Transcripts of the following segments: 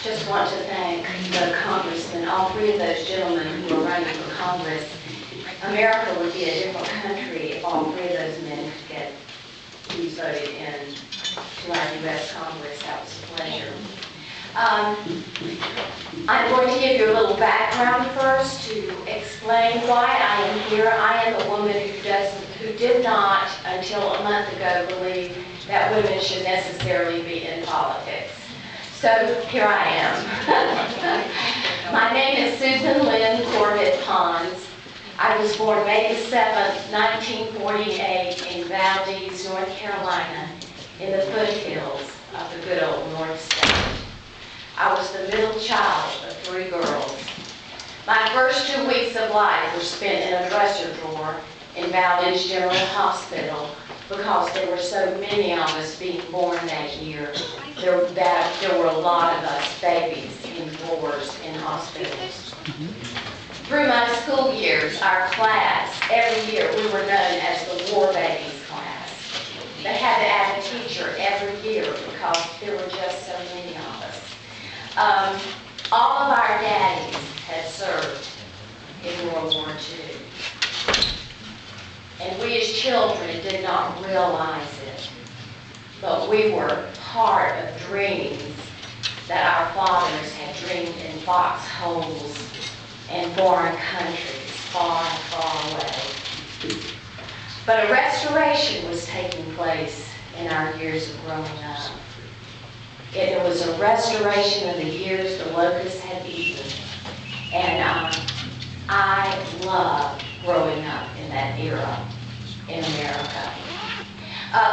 Just want to thank the congressmen, all three of those gentlemen who are running for Congress. America would be a different country if all three of those men could get these voted in to our U.S. Congress. That was a pleasure. I'm going to give you a little background first to explain why I am here. I am a woman who did not, until a month ago, believe that women should necessarily be in politics. So here I am. My name is Susan Lynn Corbett Pons. I was born May 7th, 1948 in Valdez, North Carolina, in the foothills of the good old North State. I was the middle child of three girls. My first 2 weeks of life were spent in a dresser drawer in Valdez General Hospital because there were so many of us being born that year. There were a lot of us babies in drawers in hospitals. Through my school years, our class, every year we were known as the War Babies class. They had to add a teacher every year because there were just so many of us. All of our daddies had served in World War II. And we as children did not realize it, but we were part of dreams that our fathers had dreamed in foxholes and foreign countries far, far away. But a restoration was taking place in our years of growing up. It was a restoration of the years the locusts had eaten. And I loved growing up in that era in America.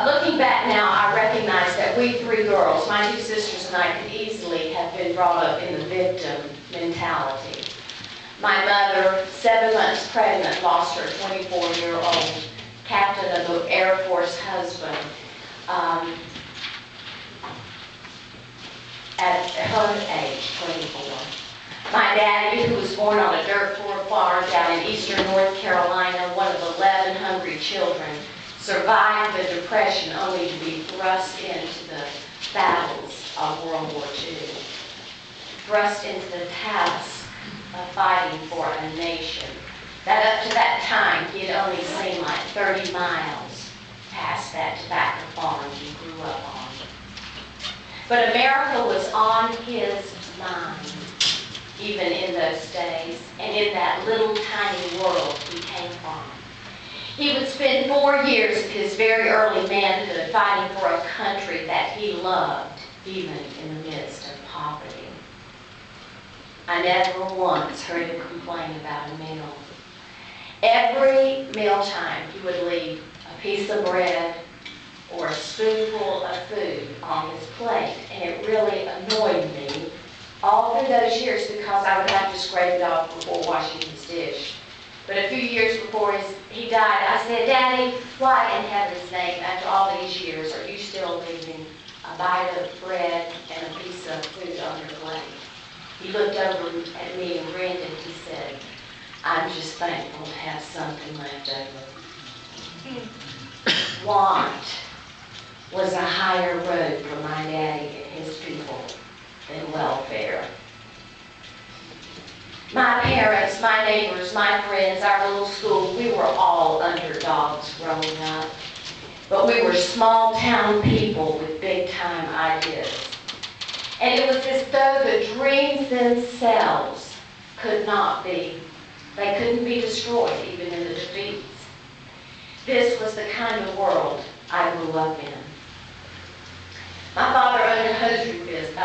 Looking back now, I recognize that we three girls, my two sisters and I, could easily have been brought up in the victim mentality. My mother, 7 months pregnant, lost her 24-year-old captain of the Air Force husband at her age, 24. My daddy, who was born on a dirt poor farm down in eastern North Carolina, one of 11 hungry children, survived the Depression only to be thrust into the battles of World War II. Thrust into the task of fighting for a nation that up to that time he had only seen like 30 miles past that tobacco farm he grew up on. But America was on his mind, even in those days, and in that little tiny world he came from. He would spend 4 years of his very early manhood fighting for a country that he loved, even in the midst of poverty. I never once heard him complain about a meal. Every mealtime he would leave a piece of bread or a spoonful of food on his plate, and it really annoyed me all through those years because I would have to scrape it off before washing his dish. But a few years before he died, I said, "Daddy, why in heaven's name, after all these years, are you still leaving a bite of bread and a piece of food on your plate?" He looked over at me and grinned and he said, "I'm just thankful to have something left over." Want was a higher road for my daddy and his people than welfare. My parents, my neighbors, my friends, our little school, we were all underdogs growing up. But we were small town people with big time ideas. And it was as though the dreams themselves they couldn't be destroyed even in the defeats. This was the kind of world I grew up in. My father owned a hosiery business,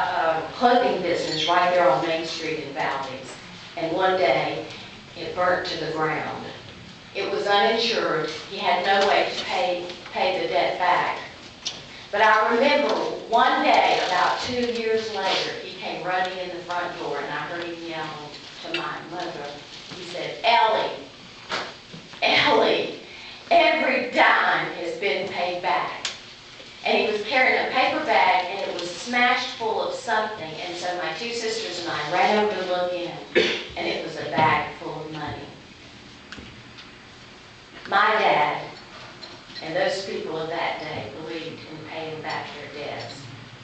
clothing business right there on Main Street in Valdez. And one day, it burnt to the ground. It was uninsured. He had no way to pay the debt back. But I remember one day, about 2 years later, he came running in the front door, and I heard him yell to my mother. He said, Ellie, every dime has been paid back." And he was carrying a paper bag, and it was smashed full of something. And so my two sisters and I ran over to look in, and it was a bag full of money. My dad and those people of that day believed in paying back their debts.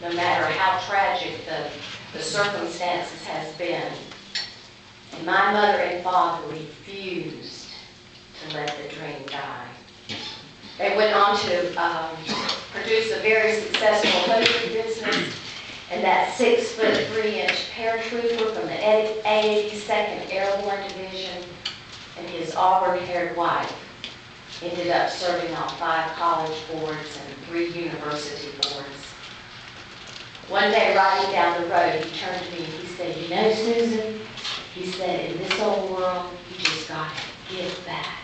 No matter how tragic the the circumstances has been. And my mother and father refused to let the dream die. They went on to produce a very successful hosiery business, and that 6'3" paratrooper from the 82nd Airborne Division and his auburn-haired wife ended up serving on 5 college boards and 3 university boards. One day, riding down the road, he turned to me and he said, "You know, Susan," he said, "in this old world, you just got to give back.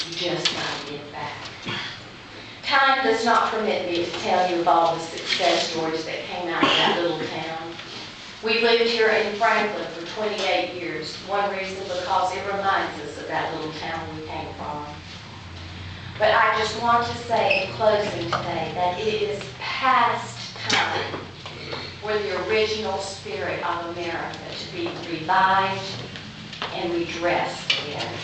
You just got to give back." Time does not permit me to tell you of all the success stories that came out of that little town. We lived here in Franklin for 28 years. One reason because it reminds us of that little town we came from. But I just want to say in closing today that it is past time for the original spirit of America to be revived and redressed again.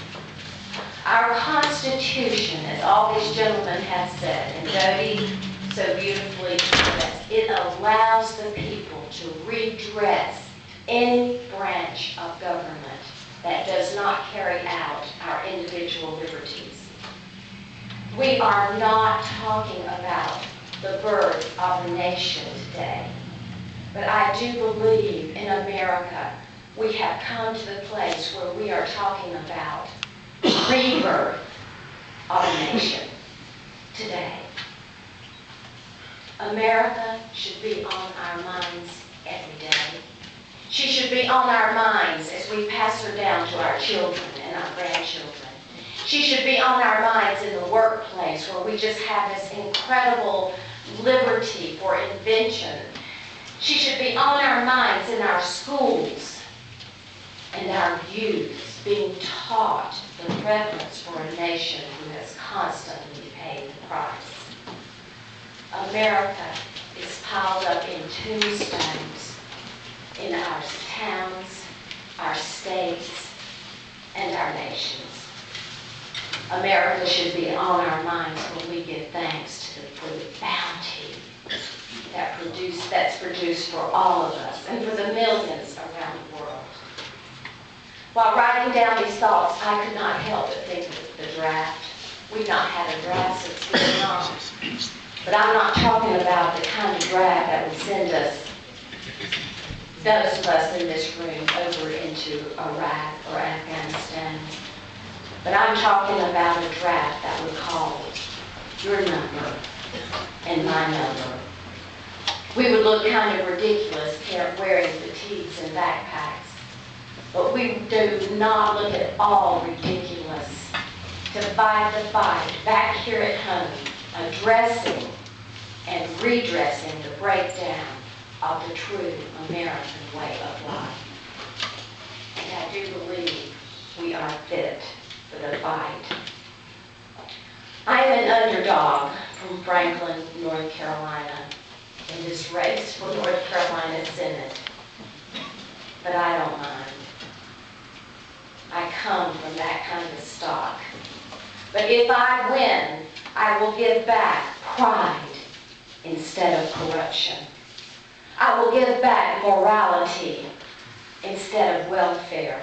Our Constitution, as all these gentlemen have said, and Jody so beautifully expressed, it allows the people to redress any branch of government that does not carry out our individual liberties. We are not talking about the birth of a nation today, but I do believe in America we have come to the place where we are talking about rebirth of a nation today. America should be on our minds every day. She should be on our minds as we pass her down to our children and our grandchildren. She should be on our minds in the workplace where we just have this incredible liberty for invention. She should be on our minds in our schools and our youth being taught the preference for a nation who has constantly paid the price. America is piled up in tombstones in our towns, our states, and our nations. America should be on our minds when we give thanks for the bounty that's produced for all of us and for the millions around the world. While writing down these thoughts, I could not help but think of the draft. We've not had a draft since Vietnam. But I'm not talking about the kind of draft that would send us, those of us in this room, over into Iraq or Afghanistan. But I'm talking about a draft that would call your number and my number. We would look kind of ridiculous wearing fatigues and backpacks. But we do not look at all ridiculous to fight the fight back here at home, addressing and redressing the breakdown of the true American way of life. And I do believe we are fit for the fight. I am an underdog from Franklin, North Carolina, in this race for North Carolina Senate. But I don't mind. I come from that kind of stock. But if I win, I will give back pride instead of corruption. I will give back morality instead of welfare.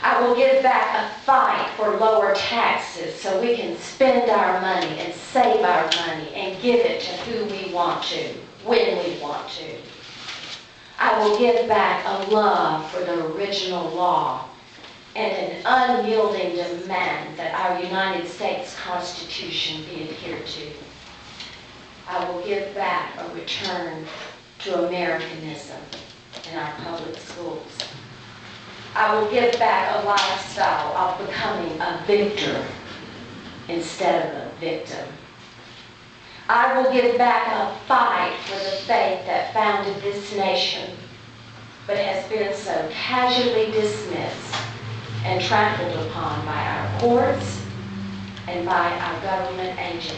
I will give back a fight for lower taxes so we can spend our money and save our money and give it to who we want to, when we want to. I will give back a love for the original law and an unyielding demand that our United States Constitution be adhered to. I will give back a return to Americanism in our public schools. I will give back a lifestyle of becoming a victor instead of a victim. I will give back a fight for the faith that founded this nation, but has been so casually dismissed and trampled upon by our courts and by our government agencies.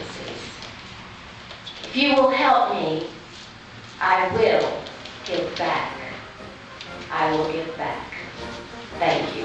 If you will help me, I will give back. I will give back. Thank you.